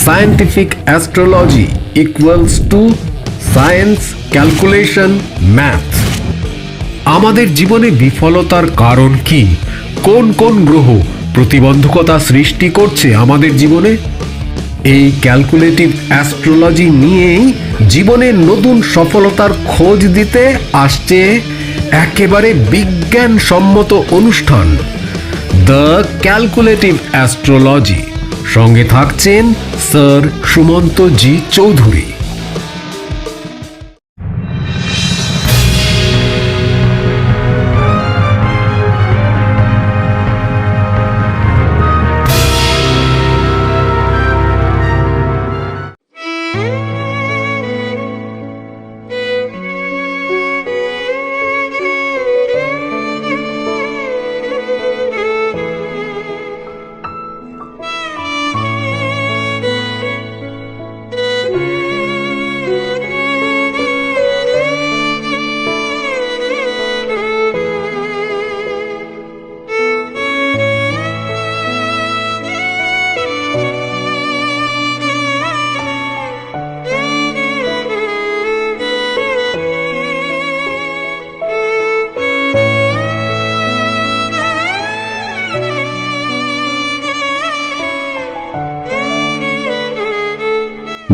Scientific astrology equals to science, calculation, math. আমাদের জীবনে বিফলতার কারণ কি? কোন কোন গ্রহ প্রতিবন্ধকতা সৃষ্টি করছে আমাদের জীবনে? এই ক্যালকুলেটিভ অ্যাস্ট্রোলজি নিয়েই জীবনের নতুন সফলতার খোঁজ দিতে আসছে একেবারে বিজ্ঞানসম্মত অনুষ্ঠান দ্য ক্যালকুলেটিভ অ্যাস্ট্রোলজি। সঙ্গে থাকছেন স্যার সুমন্ত জি চৌধুরী।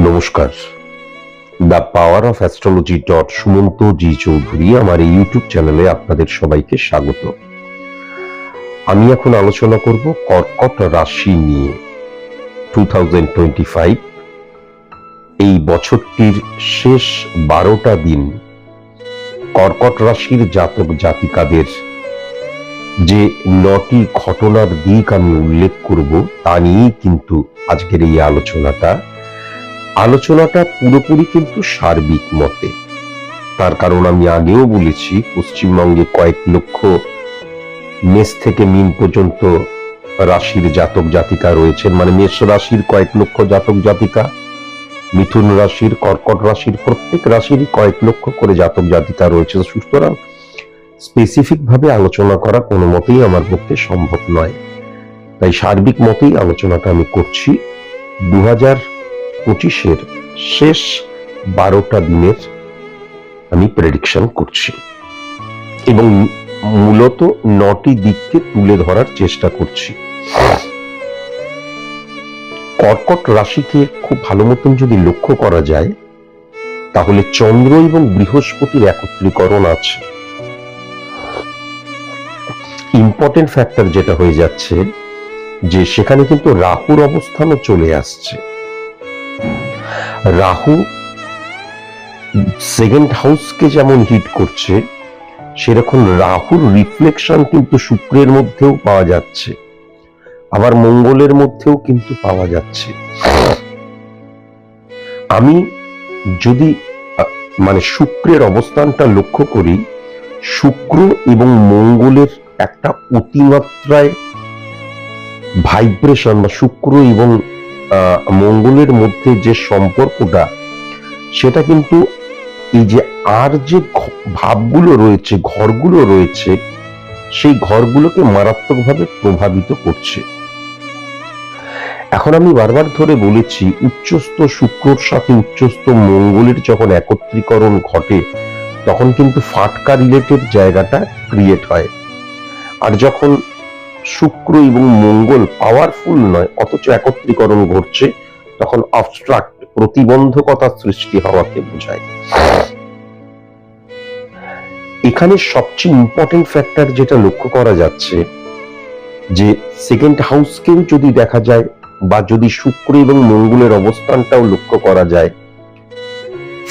নমস্কার, the power of astrology Sumanta G Chowdhury আমার এই ইউটিউব চ্যানেলে আপনাদের সবাইকে স্বাগত। আমি এখন আলোচনা করব কর্কট রাশি নিয়ে। 2025 এই বছরটির শেষ 12টা দিন কর্কট রাশির জাতক জাতিকাদের যে 9টি ঘটনার দিক আমি উল্লেখ করব তা নিয়েই কিন্তু আজকের এই আলোচনাটা পুরোপুরি কিন্তু সার্বিক মতে। তার কারণ আমি আগেও বলেছি, পশ্চিমবঙ্গে কয়েক লক্ষ মেষ থেকে মীন পর্যন্ত রাশির জাতক জাতিকা রয়েছেন, মানে মেষ রাশির কয়েক লক্ষ জাতক জাতিকা, মিথুন রাশির, কর্কট রাশির, প্রত্যেক রাশিরই কয়েক লক্ষ করে জাতক জাতিকা রয়েছে। সুতরাং স্পেসিফিক ভাবে আলোচনা করা কোনো মতেই আমার পক্ষে সম্ভব নয়, তাই সার্বিক মতেই আলোচনাটা আমি করছি। 2025-এর শেষ 12টা দিনের আমি প্রেডিকশন করছি এবং মূলত 9টি দিককে তুলে ধরার চেষ্টা করছি। কর্কট রাশিকে খুব ভালো মতন যদি লক্ষ্য করা যায় তাহলে চন্দ্র এবং বৃহস্পতির একত্রীকরণ আছে। ইম্পর্টেন্ট ফ্যাক্টর যেটা হয়ে যাচ্ছে যে সেখানে কিন্তু রাহুর অবস্থানও চলে আসছে। রাহু সেকেন্ড হাউসকে যেমন হিট করছে, সেরকম রাহুর রিফ্লেকশন কিন্তু শুক্রের মধ্যেও পাওয়া যাচ্ছে, আবার মঙ্গলের মধ্যেও কিন্তু পাওয়া যাচ্ছে। আমি যদি মানে শুক্রের অবস্থানটা লক্ষ্য করি, শুক্র এবং মঙ্গলের একটা অতিমাত্রায় ভাইব্রেশন বা শুক্র এবং মঙ্গলের মধ্যে যে সম্পর্কটা, সেটা কিন্তু এই যে আর যে ভাবগুলো রয়েছে, ঘরগুলো রয়েছে, সেই ঘরগুলোকে মারাত্মকভাবে প্রভাবিত করছে। এখন আমি বারবার ধরে বলেছি, উচ্চস্থ শুক্রর সাথে উচ্চস্থ মঙ্গলের যখন একত্রীকরণ ঘটে তখন কিন্তু ফাটকা রিলেটেড জায়গাটা ক্রিয়েট হয়। আর যখন শুক্র এবং মঙ্গল পাওয়ারফুল নয় অথচ একত্রীকরণ ঘটছে, তখন অবস্ট্রাক্ট, প্রতিবন্ধকতা সৃষ্টি হওয়াকে বোঝায়। এখানে সবচেয়ে ইম্পর্টেন্ট ফ্যাক্টর যেটা লক্ষ্য করা যাচ্ছে যে সেকেন্ড হাউসকেও যদি দেখা যায় বা যদি শুক্র এবং মঙ্গলের অবস্থানটাও লক্ষ্য করা যায়,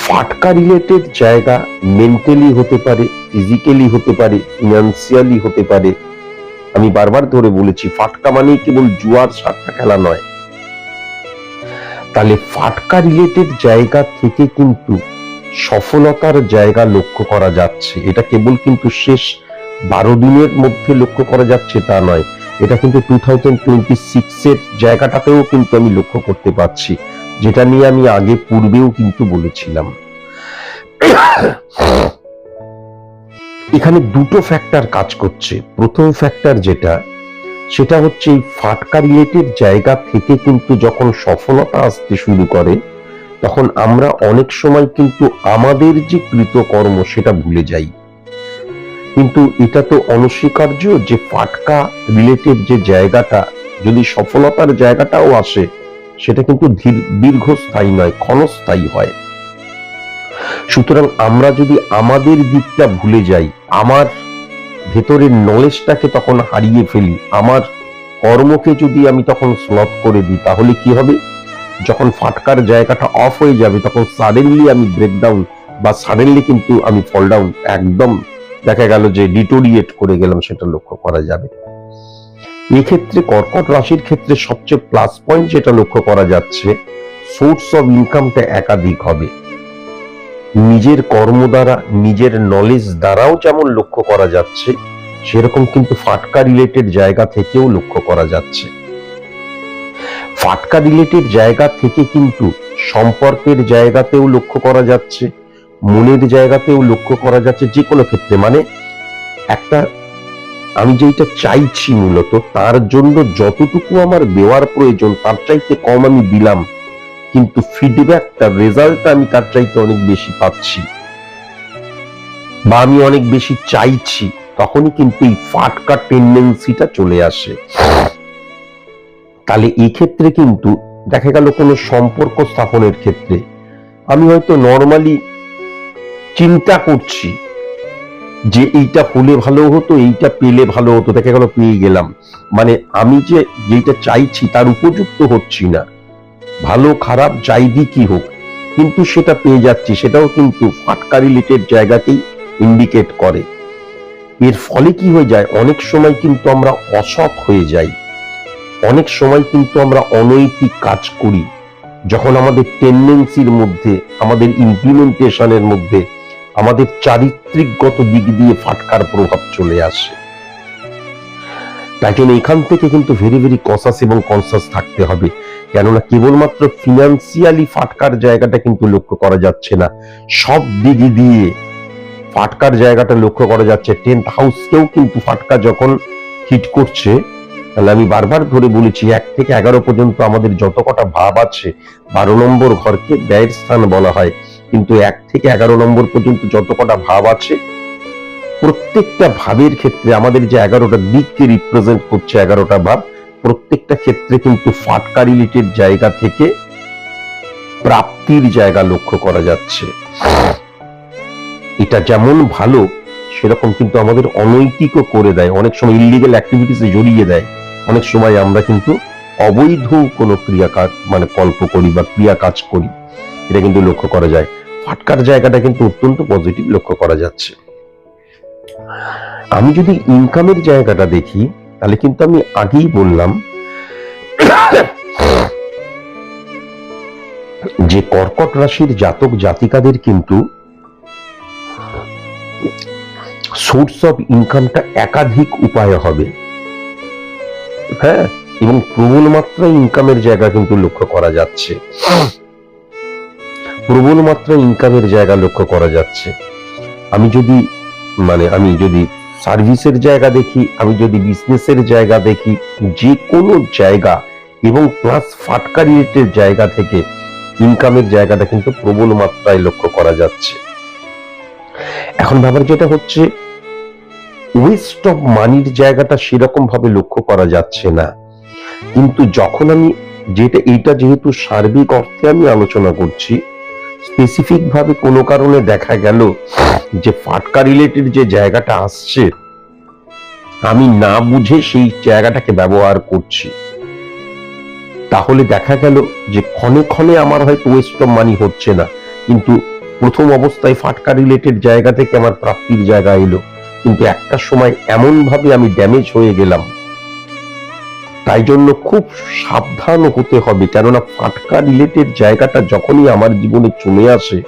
ফাটকা রিলেটেড জায়গা মেন্টালি হতে পারে, ফিজিক্যালি হতে পারে, ফিনান্সিয়ালি হতে পারে। আমি বারবার ধরে বলেছি, ফাটকা মানেই কেবল জুয়ার সাট্টা খেলা নয়। তাহলে ফাটকা রিলেটেড জায়গা থেকে কিন্তু সফলতার জায়গা লক্ষ্য করা যাচ্ছে। এটা কেবল কিন্তু শেষ 12 দিনের মধ্যে লক্ষ্য করা যাচ্ছে তা নয়, এটা কিন্তু 2026-এর জায়গাটাতেও কিন্তু আমি লক্ষ্য করতে পারছি, যেটা নিয়ে আমি আগে পূর্বেও কিন্তু বলেছিলাম। এখানে দুটো ফ্যাক্টর কাজ করছে। প্রথম ফ্যাক্টর যেটা, সেটা হচ্ছে এই ফাটকা রিলেটেড জায়গা থেকে কিন্তু যখন সফলতা আসতে শুরু করে, তখন আমরা অনেক সময় কিন্তু আমাদের যে কৃতকর্ম সেটা ভুলে যাই। কিন্তু এটা তো অনস্বীকার্য যে ফাটকা রিলেটেড যে জায়গাটা, যদি সফলতার জায়গাটাও আসে, সেটা কিন্তু দীর্ঘস্থায়ী নয়, ক্ষণস্থায়ী হয়। সুতরাং আমরা যদি আমাদের দিকটা ভুলে যাই, আমার ভেতরের নলেজটাকে তখন হারিয়ে ফেলি, আমার কর্মকে যদি আমি তখন স্লথ করে দিই, তাহলে কি হবে? যখন ফাটকার জায়গাটা অফ হয়ে যাবে, তখন সাডেনলি আমি ব্রেকডাউন বা সাডেনলি কিন্তু আমি ফল ডাউন, একদম দেখা গেল যে ডিটোরিয়েট করে গেলাম, সেটা লক্ষ্য করা যাবে। এক্ষেত্রে কর্কট রাশির ক্ষেত্রে সবচেয়ে প্লাস পয়েন্ট যেটা লক্ষ্য করা যাচ্ছে, সোর্স অফ ইনকামটা একাধিক হবে। নিজের কর্ম দ্বারা, নিজের নলেজ দ্বারাও যেমন লক্ষ্য করা যাচ্ছে, সেরকম কিন্তু ফাটকা রিলেটেড জায়গা থেকেও লক্ষ্য করা যাচ্ছে। ফাটকা রিলেটেড জায়গা থেকে কিন্তু সম্পর্কের জায়গাতেও লক্ষ্য করা যাচ্ছে, মনের জায়গাতেও লক্ষ্য করা যাচ্ছে, যে কোনো ক্ষেত্রে। মানে একটা আমি যেটা চাইছি মূলত, তার জন্য যতটুকু আমার দেওয়ার প্রয়োজন তার চাইতে কম আমি দিলাম, কিন্তু ফিডব্যাকটা, রেজাল্টটা আমি তার চাইতে অনেক বেশি পাচ্ছি, বা আমি অনেক বেশি চাইছি, তখনই কিন্তু এই ফাটকা টেন্ডেন্সিটা চলে আসে। তাহলে এই ক্ষেত্রে কিন্তু দেখা গেল কোনো সম্পর্ক স্থাপনের ক্ষেত্রে আমি হয়তো নর্মালি চিন্তা করছি যে এইটা হলে ভালো হতো, এইটা পেলে ভালো হতো, দেখা গেল পেয়ে গেলাম, মানে আমি যেটা চাইছি তার উপযুক্ত হচ্ছি না, ভালো খারাপ যাই দিকই হোক, কিন্তু সেটা পেয়ে যাচ্ছি, সেটাও কিন্তু ফাটকা রিলেটেড জায়গাকেই ইন্ডিকেট করে। এর ফলে কি হয়ে যায়, অনেক সময় কিন্তু আমরা অসৎ হয়ে যাই, অনেক সময় কিন্তু আমরা অনৈতিক কাজ করি, যখন আমাদের টেন্ডেন্সির মধ্যে, আমাদের ইমপ্লিমেন্টেশনের মধ্যে, আমাদের চারিত্রিকগত দিক দিয়ে ফাটকার প্রভাব চলে আসে। তাই জন্য এখান থেকে কিন্তু ভেরি ভেরি কসাস এবং কনসাস থাকতে হবে, কেননা কেবলমাত্র ফিনান্সিয়ালি ফাটকার জায়গাটা কিন্তু লক্ষ্য করা যাচ্ছে না, সব দিক দিয়ে ফাটকার জায়গাটা লক্ষ্য করা যাচ্ছে। 10th হাউসকেও কিন্তু ফাটকা যখন হিট করছে, তাহলে আমি বারবার ধরে বলেছি 1 থেকে 11 পর্যন্ত আমাদের যত কটা ভাব আছে, 12 নম্বর ঘরকে ব্যয়ের স্থান বলা হয়, কিন্তু 1 থেকে 11 নম্বর পর্যন্ত যত কটা ভাব আছে, প্রত্যেকটা ভাবের ক্ষেত্রে আমাদের যে 11টা দিককে রিপ্রেজেন্ট করছে, 11টা ভাব, প্রত্যেকটা ক্ষেত্রে কিন্তু ফাটকা রিলেটেড জায়গা থেকে প্রাপ্তির জায়গা লক্ষ্য করা যাচ্ছে। এটা যেমন ভালো, সেরকম কিন্তু আমাদের অনৈতিকও করে দেয়, অনেক সময় ইলিগাল অ্যাক্টিভিটিসে জড়িয়ে দেয়, অনেক সময় আমরা কিন্তু অবৈধ কোনো ক্রিয়াকাজ মানে কল্প করি বা ক্রিয়া কাজ করি, এটা কিন্তু লক্ষ্য করা যায়। ফাটকার জায়গাটা কিন্তু অত্যন্ত পজিটিভ লক্ষ্য করা যাচ্ছে। আমি যদি ইনকামের জায়গাটা দেখি, তাহলে কিন্তু আমি আগেই বললাম যে কর্কট রাশির জাতক জাতিকাদের কিন্তু সোর্স অফ ইনকামটা একাধিক উপায় হবে, হ্যাঁ, এবং প্রবল মাত্রায় ইনকামের জায়গা কিন্তু লক্ষ্য করা যাচ্ছে, প্রবল মাত্রায় ইনকামের জায়গা লক্ষ্য করা যাচ্ছে। আমি যদি সার্ভিসের জায়গা দেখি, আমি যদি বিজনেসের জায়গা দেখি, যে কোনো জায়গা এবং প্লাস ফাটকা রিলেটেড জায়গা থেকে ইনকামের জায়গাটা কিন্তু প্রবল মাত্রায় লক্ষ্য করা যাচ্ছে। এখন ব্যাপার যেটা হচ্ছে, ওয়েস্ট অফ মানির জায়গাটা সেরকম ভাবে লক্ষ্য করা যাচ্ছে না, কিন্তু যখন আমি এইটা যেহেতু সার্বিক অর্থে আমি আলোচনা করছি, স্পেসিফিক ভাবে কোনো কারণে দেখা গেল যে ফাটকা রিলেটেড যে জায়গাটা আসছে, আমি না বুঝে সেই জায়গাটাকে ব্যবহার করছি, তাহলে দেখা গেল যে ক্ষণে ক্ষণে আমার হয়তো ওয়েস্ট অফ মানি হচ্ছে না, কিন্তু প্রথম অবস্থায় ফাটকা রিলেটেড জায়গা থেকে আমার প্রাপ্তির জায়গা এলো, কিন্তু একটা সময় এমন ভাবে আমি ড্যামেজ হয়ে গেলাম। তাই জন্য খুব সাবধান হতে হবে, কেননা ফাটকা রিলেটেড জায়গাটা যখনই আমার জীবনে চলে আসে,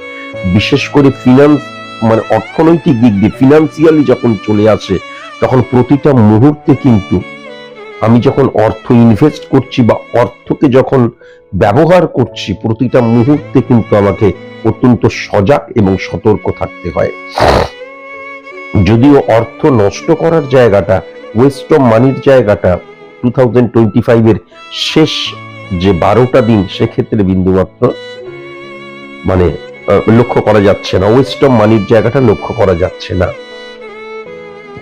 বিশেষ করে অর্থনৈতিক দিক দিয়ে ফিনান্সিয়ালি যখন চলে আসে, তখন প্রতিটা মুহূর্তে কিন্তু আমি যখন অর্থ ইনভেস্ট করছি বা অর্থকে যখন ব্যবহার করছি, প্রতিটা মুহূর্তে কিন্তু আমাকে অত্যন্ত সজাগ এবং সতর্ক থাকতে হয়। যদিও অর্থ নষ্ট করার জায়গাটা, ওয়েস্ট অফ মানির জায়গাটা 2025 এর শেষ যে 12টা দিন সেক্ষেত্রে বিন্দুমাত্র মানে লক্ষ্য করা যাচ্ছে না, ওয়েস্ট অফ মানির জায়গাটা লক্ষ্য করা যাচ্ছে না।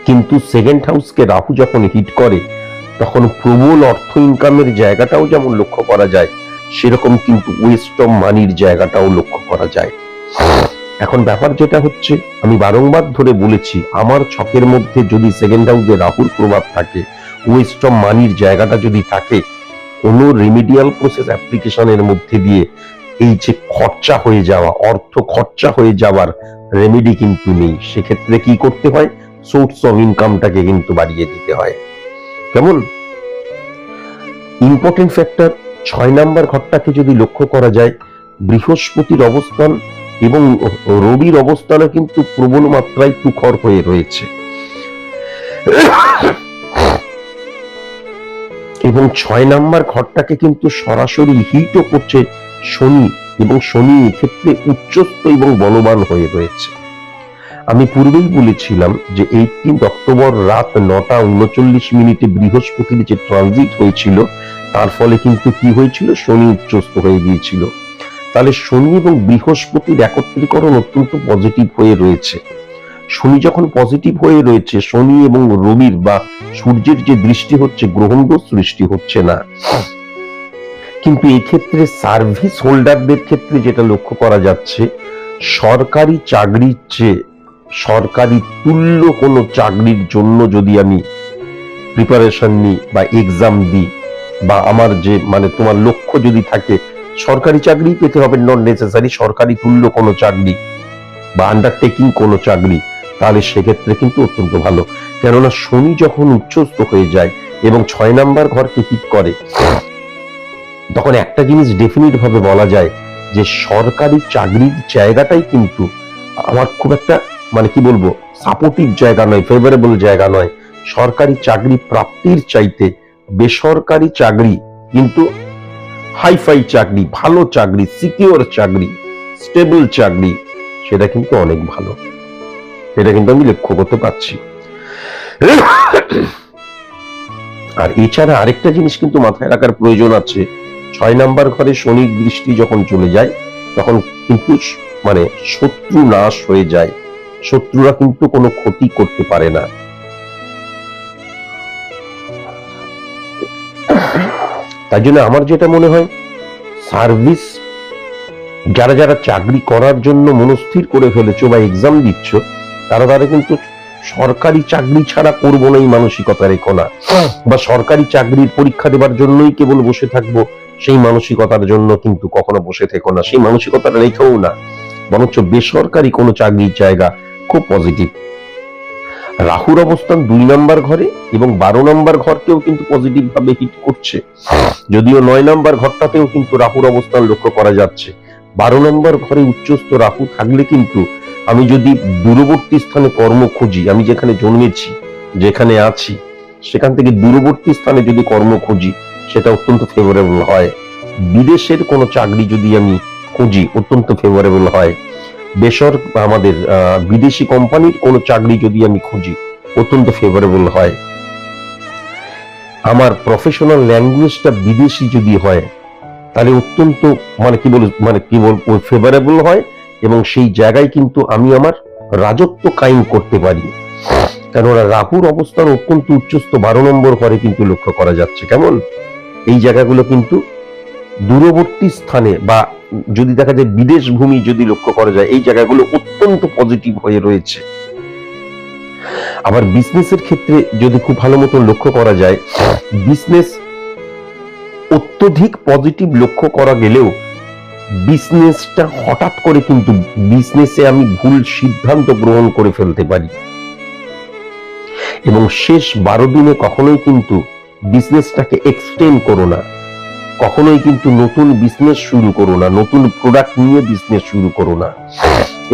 কিন্তু সেকেন্ড হাউসকে রাহু যখন হিট করে তখন প্রবল অর্থ ইনকামের জায়গাটাও যেমন লক্ষ্য করা যায়, সেরকম কিন্তু ওয়েস্ট অফ মানির জায়গাটাও লক্ষ্য করা যায়। এখন ব্যাপার যেটা হচ্ছে, আমি বারংবার ধরে বলেছি, আমার ছকের মধ্যে যদি সেকেন্ড হাউসে রাহুর প্রভাব থাকে, ওয়েস্ট অফ মানির জায়গাটা যদি থাকে, কোনো রেমিডিয়াল প্রসেস অ্যাপ্লিকেশনের মধ্যে দিয়ে এই যে খরচা হয়ে যাওয়া, অর্থ খরচা হয়ে যাওয়ার রেমেডি কিন্তু নেই। সেক্ষেত্রে কি করতে হয়, সোর্স অফ ইনকামটাকে কিন্তু বাড়িয়ে দিতে হয়। কেমন ইম্পর্টেন্ট ফ্যাক্টর, 6 নাম্বার ঘরটাকে যদি লক্ষ্য করা যায়, বৃহস্পতির অবস্থান এবং রবির অবস্থানে কিন্তু প্রবল মাত্রায় তুখর হয়ে রয়েছে এবং 6 নাম্বার ঘরটাকে কিন্তু সরাসরি হিটও করছে শনি, এবং শনি এক্ষেত্রে উচ্চস্থ এবং বলবান হয়ে রয়েছে। আমি পূর্বেই বলেছিলাম যে 18 অক্টোবর রাত 9:39 বৃহস্পতির যে ট্রানজিট হয়েছিল তার ফলে কিন্তু কি হয়েছিল, শনি উচ্চস্থ হয়ে গিয়েছিল। তাহলে শনি এবং বৃহস্পতির একত্রীকরণ অত্যন্ত পজিটিভ হয়ে রয়েছে। শনি যখন পজিটিভ হয়ে রয়েছে, শনি এবং রবির বা সূর্যের যে দৃষ্টি হচ্ছে, গ্রহণ দোষ সৃষ্টি হচ্ছে না। কিন্তু এই ক্ষেত্রে সার্ভিস হোল্ডারদের ক্ষেত্রে যেটা লক্ষ্য করা যাচ্ছে, সরকারি চাকরির চেয়ে সরকারি তুল্য কোনো চাকরির জন্য যদি আমি প্রিপারেশন নিই বা এক্সাম দিই, বা আমার যে মানে তোমার লক্ষ্য যদি থাকে সরকারি চাকরি পেতে হবে, নট নেসেসারি সরকারি তুল্য কোনো চাকরি বা আন্ডারটেকিং কোনো চাকরি, তাহলে সেক্ষেত্রে কিন্তু অত্যন্ত ভালো। কেননা শনি যখন উচ্চস্থ হয়ে যায় এবং 6 নাম্বার ঘরকে হিট করে, তখন একটা জিনিস ডেফিনিট ভাবে বলা যায় যে সরকারি চাকরির জায়গাটাই কিন্তু আমার খুব একটা মানে কি বলবো সাপোর্টিভ জায়গা নয়, ফেভারেবল জায়গা নয়। সরকারি চাকরি প্রাপ্তির চাইতে বেসরকারি চাকরি কিন্তু হাইফাই চাকরি, ভালো চাকরি, সিকিউর চাকরি, স্টেবল চাকরি, সেটা কিন্তু অনেক ভালো। এটা কিন্তু আমি লক্ষ্য করতে পারছি। আর এছাড়া আরেকটা জিনিস কিন্তু মাথায় রাখার প্রয়োজন আছে, 6 নাম্বার ঘরে শনির দৃষ্টি যখন চলে যায় তখন কিন্তু মানে শত্রু নাশ হয়ে যায়, শত্রুরা কিন্তু কোনো ক্ষতি করতে পারে না। তাই জন্য আমার যেটা মনে হয়, সার্ভিস যারা যারা চাকরি করার জন্য মনস্থির করে ফেলেছো বা এক্সাম দিচ্ছ, তারা কিন্তু সরকারি চাকরি ছাড়া করবো না এই মানসিকতা রেখো না, বা সরকারি চাকরির পরীক্ষা দেবার জন্যই কেবল বসে থাকবো সেই মানসিকতার জন্য কিন্তু কখনো বসে থেকো না, সেই মানসিকতাটা রেখেও না, বরঞ্চ বেসরকারি কোনো চাকরির জায়গা খুব পজিটিভ। রাহুর অবস্থান 2 নাম্বার ঘরে এবং 12 নাম্বার ঘরকেও কিন্তু পজিটিভ ভাবে হিট করছে, যদিও 9 নাম্বার ঘরটাতেও কিন্তু রাহুর অবস্থান লক্ষ্য করা যাচ্ছে। 12 নম্বর ঘরে উচ্চস্থ রাহু থাকলে কিন্তু আমি যদি দূরবর্তী স্থানে কর্ম খুঁজি, আমি যেখানে জন্মেছি যেখানে আছি সেখান থেকে দূরবর্তী স্থানে যদি কর্ম খুঁজি সেটা অত্যন্ত ফেভারেবল হয়। বিদেশের কোনো চাকরি যদি আমি খুঁজি অত্যন্ত ফেভারেবল হয়। আমাদের বিদেশি কোম্পানির কোনো চাকরি যদি আমি খুঁজি অত্যন্ত ফেভারেবল হয়। আমার প্রফেশনাল ল্যাঙ্গুয়েজটা বিদেশি যদি হয় তাহলে অত্যন্ত মানে কি বল ফেভারেবল হয়, এবং সেই জায়গায় কিন্তু আমি আমার রাজত্ব কায়েম করতে পারি। কেননা রাহুর অবস্থান অত্যন্ত উচ্চস্থ 12 নম্বর ঘরে কিন্তু লক্ষ্য করা যাচ্ছে। কেমন এই জায়গাগুলো কিন্তু দূরবর্তী স্থানে বা যদি দেখা যায় বিদেশ ভূমি যদি লক্ষ্য করা যায়, এই জায়গাগুলো অত্যন্ত পজিটিভ হয়ে রয়েছে। আবার বিজনেসের ক্ষেত্রে যদি খুব ভালো মতো লক্ষ্য করা যায়, বিজনেস অত্যধিক পজিটিভ লক্ষ্য করা গেলেও বিজনেসটা হঠাৎ করে কিন্তু বিজনেসে আমি ভুল সিদ্ধান্ত গ্রহণ করে ফেলতে পারি, এবং শেষ 12 দিনে কখনোই কিন্তু বিজনেসটাকে এক্সটেন্ড করো না, কখনোই কিন্তু নতুন বিজনেস শুরু করো না, নতুন প্রোডাক্ট নিয়ে বিজনেস শুরু করো না।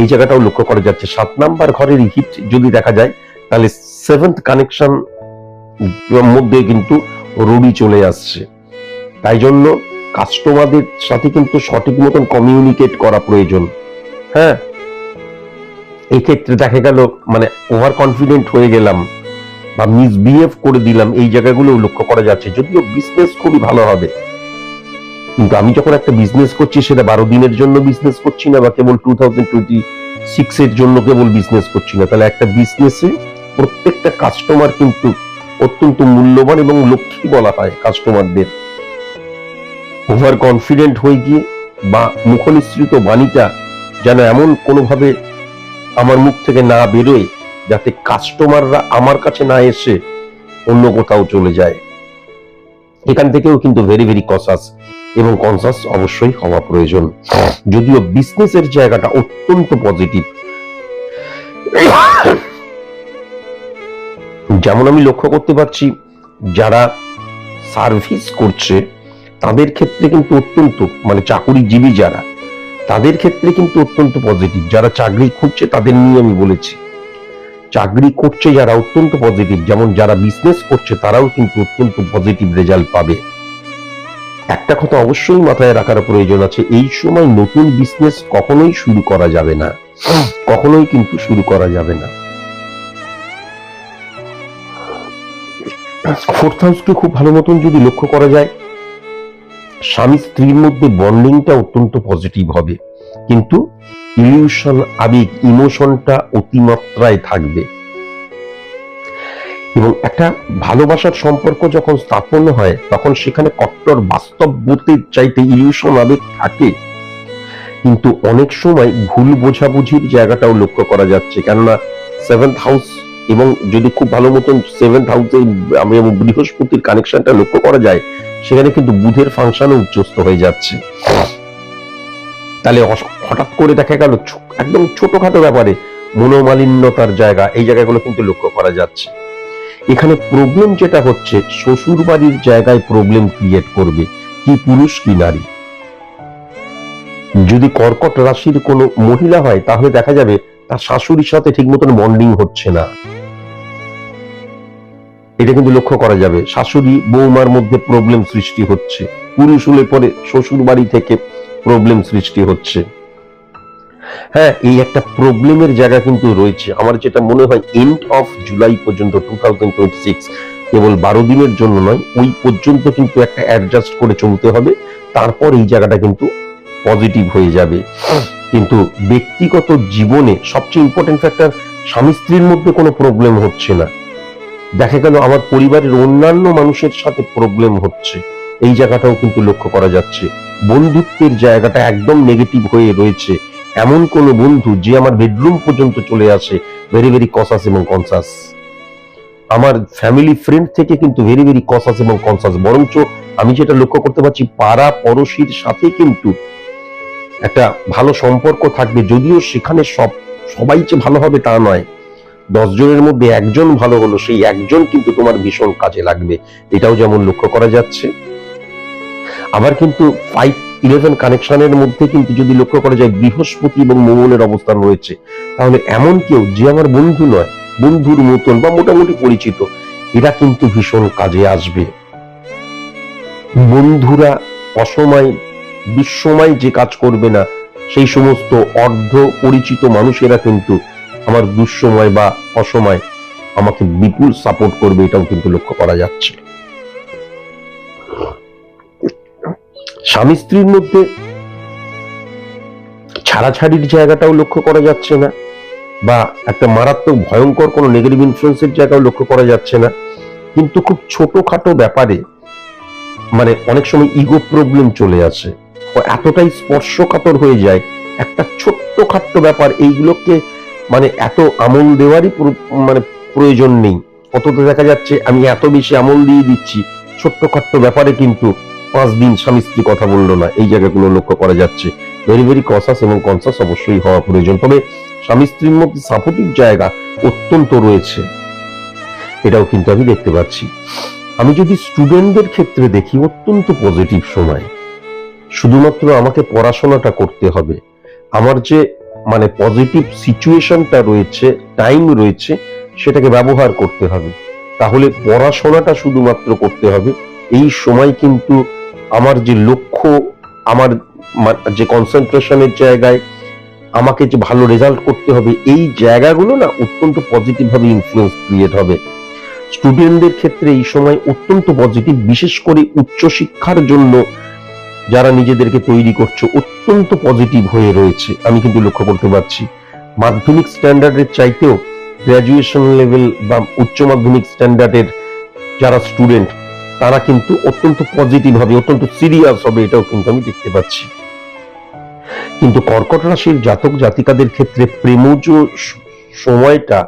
এই জায়গাটাও লক্ষ্য করা যাচ্ছে। 7 নাম্বার ঘরের হিট যদি দেখা যায় তাহলে 7th কানেকশন মধ্যে কিন্তু রবি চলে আসছে। তাই জন্য কাস্টমারদের সাথে কিন্তু সঠিক মতন কমিউনিকেট করা প্রয়োজন। হ্যাঁ, এই ক্ষেত্রে দেখা গেল মানে ওভার কনফিডেন্ট হয়ে গেলাম, বা মিসবিহেভ করে দিলাম, এই জায়গাগুলো লক্ষ্য করা যাচ্ছে। যদিও বিজনেস খুবই ভালো হবে, কিন্তু আমি যখন একটা বিজনেস করছি সেটা 12 দিনের জন্য বিজনেস করছি না, বা কেবল 2026 এর জন্য কেবল বিজনেস করছি না। তাহলে একটা বিজনেসে প্রত্যেকটা কাস্টমার কিন্তু অত্যন্ত মূল্যবান এবং লক্ষ্মী বলা হয় কাস্টমারদের। ওভার কনফিডেন্ট হয়ে গিয়ে বা মুখনিসৃত বাণীটা যেন এমন কোনোভাবে আমার মুখ থেকে না বেরোয় যাতে কাস্টমাররা আমার কাছে না এসে অন্য কোথাও চলে যায়। এখান থেকেও কিন্তু ভেরি ভেরি কসাস এবং কনসাস অবশ্যই হওয়া প্রয়োজন। যদিও বিজনেসের জায়গাটা অত্যন্ত পজিটিভ, যেমন আমি লক্ষ্য করতে পারছি যারা সার্ভিস করছে তাদের ক্ষেত্রে কিন্তু অত্যন্ত, মানে চাকুরিজীবী যারা, তাদের ক্ষেত্রে কিন্তু অত্যন্ত পজিটিভ। যারা চাকরি খুঁজছে তাদের নিয়ে আমি বলেছি, চাকরি করছে যারা অত্যন্ত পজিটিভ, যেমন যারা বিজনেস করছে তারাও কিন্তু অত্যন্ত পজিটিভ রেজাল্ট পাবে। একটা কথা অবশ্যই মাথায় রাখার প্রয়োজন আছে, এই সময় নতুন বিজনেস কখনোই শুরু করা যাবে না, কখনোই কিন্তু শুরু করা যাবে না। ফোর্থ হাউসকে খুব ভালো মতন যদি লক্ষ্য করা যায়, স্বামী স্ত্রীর মধ্যে বন্ডিংটা অত্যন্ত পজিটিভ হবে, কিন্তু ইলিউশন, আবেগ, ইমোশনটা অতিমাত্রায় থাকবে। এবং একটা ভালোবাসার সম্পর্ক যখন স্থাপন হয় তখন সেখানে কট্টর বাস্তববোধের চাইতে ইলিউশন, আবেগ থাকে, কিন্তু অনেক সময় ভুল বোঝাবুঝির জায়গাটাও লক্ষ্য করা যাচ্ছে। কেননা 7th হাউস, এবং যদি খুব ভালো মতন 7th হাউসে আমি বৃহস্পতির কানেকশনটা লক্ষ্য করা যায়, সেখানে কিন্তু বুধের ফাংশনও উচ্চস্থ হয়ে যাচ্ছে। তাহলে হঠাৎ করে দেখা গেল একদম ছোটখাটো ব্যাপারে মনোমালিন্যতার জায়গা, এই জায়গাগুলো কিন্তু লক্ষ্য করা যাচ্ছে। এখানে প্রবলেম যেটা হচ্ছে, শ্বশুর বাড়ির জায়গায় প্রবলেম ক্রিয়েট করবে, কি পুরুষ কি নারী। যদি কর্কট রাশির কোনো মহিলা হয় তাহলে দেখা যাবে তার শাশুড়ির সাথে ঠিক মতন বন্ডিং হচ্ছে না, এটা কিন্তু লক্ষ্য করা যাবে। শাশুড়ি বৌমার মধ্যে প্রবলেম সৃষ্টি হচ্ছে, পুরুষ হলে পরে শ্বশুর বাড়ি থেকে প্রবলেম সৃষ্টি হচ্ছে। হ্যাঁ, এই একটা প্রবলেমের জায়গা কিন্তু রয়েছে। আমার যেটা মনে হয় এন্ড অফ জুলাই পর্যন্ত 2026, কেবল 12 দিনের জন্য নয়, ওই পর্যন্ত কিন্তু একটা অ্যাডজাস্ট করে চলতে হবে, তারপর এই জায়গাটা কিন্তু পজিটিভ হয়ে যাবে। কিন্তু ব্যক্তিগত জীবনে সবচেয়ে ইম্পর্টেন্ট ফ্যাক্টর, স্বামী স্ত্রীর মধ্যে কোনো প্রবলেম হচ্ছে না, দেখা গেল আমার পরিবারের অন্যান্য মানুষের সাথে প্রবলেম হচ্ছে, এই জায়গাটাও কিন্তু লক্ষ্য করা যাচ্ছে। বন্ধুত্বের জায়গাটা একদম নেগেটিভ হয়ে রয়েছে, এমন কোন বন্ধু যে আমার বেডরুম পর্যন্ত চলে আসে, ভেরি ভেরি কসাস এবং কনসাস। আমার ফ্যামিলি ফ্রেন্ড থেকে কিন্তু ভেরি ভেরি কসাস এবং কনসাস। বরঞ্চ আমি যেটা লক্ষ্য করতে পারছি, পাড়া পড়শির সাথে কিন্তু একটা ভালো সম্পর্ক থাকবে, যদিও সেখানে সবাই যে ভালো হবে তা নয়। 10 জনের মধ্যে একজন ভালো হলো, সেই একজন কিন্তু তোমার ভীষণ কাজে লাগবে, এটাও যেমন লক্ষ্য করা যাচ্ছে। আবার কিন্তু 5-11 কানেকশনের মধ্যে কিন্তু যদি লক্ষ্য করা যায় বৃহস্পতি এবং মঙ্গলের অবস্থান রয়েছে, তাহলে এমন কেউ যে আমার বন্ধু নয়, বন্ধুর মতন বা মোটামুটি পরিচিত, এরা কিন্তু ভীষণ কাজে আসবে। বন্ধুরা অসময় দুঃসময় যে কাজ করবে না, সেই সমস্ত অর্ধ পরিচিত মানুষেরা কিন্তু আমার দুঃসময় বা অসময় আমাকে বিপুল সাপোর্ট করবে, এটাও কিন্তু লক্ষ্য করা যাচ্ছে। স্বামী স্ত্রীর মধ্যে ছাড়াছাড়ির জায়গাটাও লক্ষ্য করা যাচ্ছে না, বা একটা মারাত্মক ভয়ঙ্কর কোনো নেগেটিভ ইনফ্লুয়েন্সের জায়গাও লক্ষ্য করা যাচ্ছে না, কিন্তু খুব ছোটখাটো ব্যাপারে মানে অনেক সময় ইগো প্রবলেম চলে আসে, এতটাই স্পর্শকাতর হয়ে যায় একটা ছোট্টখাট্ট ব্যাপার, এইগুলোকে মানে এত আমল দেওয়ারই মানে প্রয়োজন নেই। অতটা দেখা যাচ্ছে আমি এত বেশি আমল দিয়ে দিচ্ছি, ছোট্টখাট্ট ব্যাপারে কিন্তু 5 দিন স্বামী স্ত্রী কথা বললো না, এই জায়গাগুলো লক্ষ্য করা যাচ্ছে। ভেরি ভেরি কসাস এবং কনসাস অবশ্যই হওয়া প্রয়োজন। তবে স্বামী স্ত্রীর মধ্যে সাপোর্টিভ জায়গা অত্যন্ত রয়েছে, এটাও কিন্তু আমি দেখতে পাচ্ছি। আমি যদি স্টুডেন্টদের ক্ষেত্রে দেখি, অত্যন্ত পজিটিভ সময়, শুধুমাত্র আমাকে পড়াশোনাটা করতে হবে, আমার যে মানে পজিটিভ সিচুয়েশনটা রয়েছে, টাইম রয়েছে, সেটাকে ব্যবহার করতে হবে। তাহলে পড়াশোনাটা শুধুমাত্র করতে হবে। এই সময় কিন্তু আমার যে লক্ষ্য, আমার যে কনসেন্ট্রেশনের জায়গায় আমাকে যে ভালো রেজাল্ট করতে হবে, এই জায়গাগুলো না অত্যন্ত পজিটিভ ভাবে ইনফ্লুয়েন্স ক্রিয়েট হবে। স্টুডেন্টদের ক্ষেত্রে এই সময় অত্যন্ত পজিটিভ, বিশেষ করে উচ্চশিক্ষার জন্য যারা নিজেদেরকে তৈরি করছে অত্যন্ত পজিটিভ হয়ে রয়েছে। আমি কিন্তু লক্ষ্য করতে পারছি মাধ্যমিক স্ট্যান্ডার্ডের চাইতেও গ্র্যাজুয়েশন লেভেল বা উচ্চ মাধ্যমিক স্ট্যান্ডার্ডের যারা স্টুডেন্ট তারা কিন্তু অত্যন্ত পজিটিভ হবে, অত্যন্ত সিরিয়াস হবে, এটাও কিন্তু আমি দেখতে পাচ্ছি। কিন্তু কর্কট রাশির জাতক জাতিকাদের ক্ষেত্রে প্রেমজ সময়টা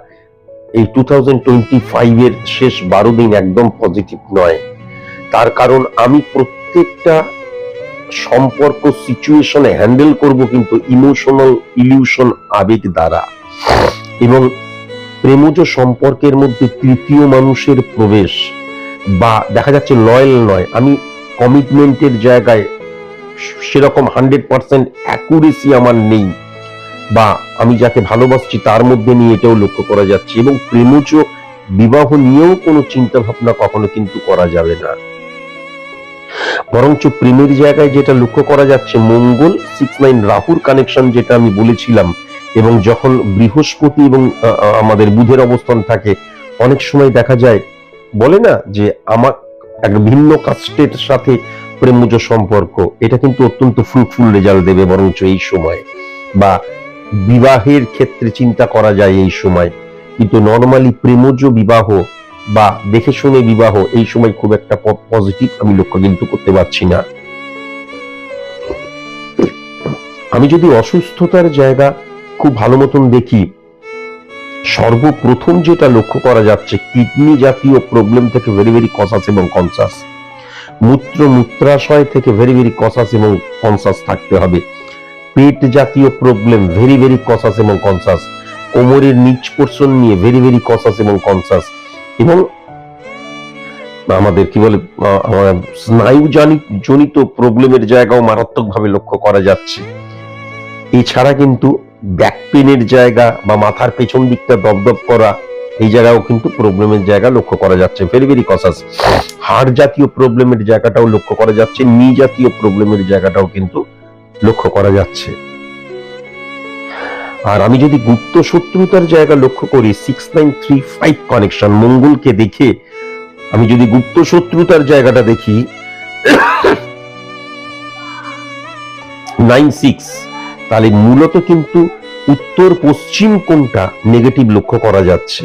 এই 2025 এর শেষ 12 দিন একদম পজিটিভ নয়। তার কারণ আমি প্রত্যেকটা সম্পর্ক সিচুয়েশনে হ্যান্ডেল করব কিন্তু ইমোশনাল ইলিউশন, আবেগ দ্বারা, এবং প্রেমজ সম্পর্কের মধ্যে তৃতীয় মানুষের প্রবেশ বা দেখা যাচ্ছে লয়াল নয়, আমি কমিটমেন্টের জায়গায় সেরকম 100% অ্যাকুরেসি আমার নেই, বা আমি যাকে ভালোবাসছি তার মধ্যে নিয়ে এটাও লক্ষ্য করা যাচ্ছে। এবং প্রেমজ বিবাহ নিয়েও কোনো চিন্তা ভাবনা কখনো কিন্তু করা যাবে না, বরঞ্চ প্রেমের জায়গায় যেটা লক্ষ্য করা যাচ্ছে মঙ্গল 6-9 রাহুর কানেকশন যেটা আমি বলেছিলাম, এবং যখন বৃহস্পতি এবং আমাদের বুধের অবস্থান থাকে অনেক সময় দেখা যায়, বলে না যে আমার এক ভিন্ন কাস্টের সাথে প্রেমজ সম্পর্ক, এটা কিন্তু অত্যন্ত ফ্রুটফুল রেজাল্ট দেবে বরঞ্চ এই সময়, বা বিবাহের ক্ষেত্রে চিন্তা করা যায় এই সময়। কিন্তু নর্মালি প্রেমজ বিবাহ বা দেখে শুনে বিবাহ এই সময় খুব একটা পজিটিভ আমি লক্ষ্য কিন্তু করতে পারছি না। আমি যদি অসুস্থতার জায়গা খুব ভালো মতন দেখি, সর্বপ্রথম যেটা লক্ষ্য করা যাচ্ছে কিডনি জাতীয় প্রবলেম থেকে ভেরি ভেরি কনসাস এবং কনসাস, মূত্রাশয় থেকে ভেরি ভেরি কনসাস এবং কনসাস থাকতে হবে, পেট জাতীয় প্রবলেম ভেরি ভেরি কনসাস এবং কনসাস, কোমরের নিচ পোর্শন নিয়ে ভেরি ভেরি কনসাস এবং কনসাস, এবং আমাদের কি বলে স্নায়ু জনিত প্রবলেমের জায়গাও মারাত্মকভাবে লক্ষ্য করা যাচ্ছে। এছাড়া কিন্তু ব্যাক পেনের জায়গা বা মাথার পেছন দিকটা দপদপ করা, এই জায়গাও কিন্তু প্রবলেমের জায়গা লক্ষ্য করা যাচ্ছে, ভেরি ভেরি কনসাস। হাড় জাতীয় প্রবলেমের জায়গাটাও লক্ষ্য করা যাচ্ছে, নি জাতীয় প্রবলেমের জায়গাটাও কিন্তু লক্ষ্য করা যাচ্ছে। আর আমি যদি গুপ্ত শত্রুতার জায়গা লক্ষ্য করি 6-9-3-5 কানেকশন মঙ্গলকে দেখে, আমি যদি গুপ্ত শত্রুতার জায়গাটা দেখি 9-6, তাহলে মূলত কিন্তু উত্তর পশ্চিম কোণটা নেগেটিভ লক্ষ্য করা যাচ্ছে।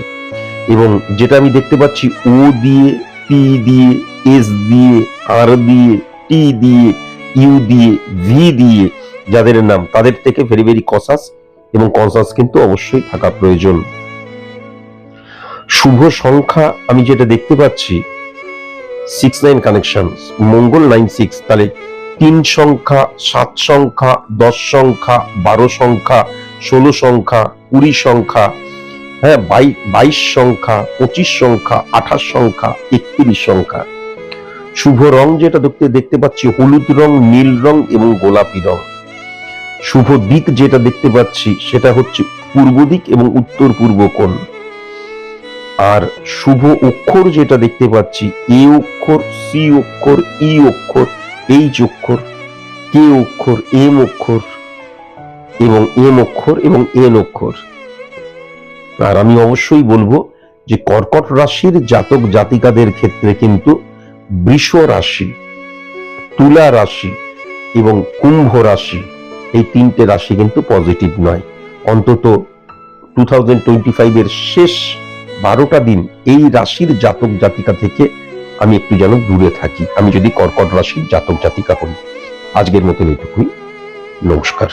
এবং যেটা আমি দেখতে পাচ্ছি ও দিয়ে, পি দিয়ে, এস দিয়ে, আর দিয়ে, টি দিয়ে, ইউ দিয়ে, ভি দিয়ে যাদের নাম, তাদের থেকে ভেরি ভেরি কনসাস এবং কনসাস কিন্তু অবশ্যই থাকা প্রয়োজন। শুভ সংখ্যা আমি যেটা দেখতে পাচ্ছি 6-9 কানেকশন, মঙ্গল 9-6, তাহলে 3 সংখ্যা, 7 সংখ্যা, 10 সংখ্যা, 12 সংখ্যা, 16 সংখ্যা, 20 সংখ্যা, হ্যাঁ 22 সংখ্যা, 25 সংখ্যা, 28 সংখ্যা, 31 সংখ্যা। শুভ রং যেটা দেখতে পাচ্ছি হলুদ রং, নীল রং এবং গোলাপি রং। শুভ দিক যেটা দেখতে পাচ্ছি সেটা হচ্ছে পূর্ব দিক এবং উত্তর পূর্ব কোণ। আর শুভ অক্ষর যেটা দেখতে পাচ্ছি এ অক্ষর, সি অক্ষর, ই অক্ষর, এইচ অক্ষর, কে অক্ষর, এম অক্ষর এবং এন অক্ষর। আর আমি অবশ্যই বলবো যে কর্কট রাশির জাতক জাতিকাদের ক্ষেত্রে কিন্তু বৃষ রাশি, তুলা রাশি এবং কুম্ভ রাশি, এই 3টে রাশি কিন্তু পজিটিভ নয়। অন্তত 2025 এর শেষ 12টা দিন এই রাশির জাতক জাতিকা থেকে আমি একটু যেন দূরে থাকি, আমি যদি কর্কট রাশির জাতক জাতিকা হই। আজকের মতন এটুকুই, নমস্কার।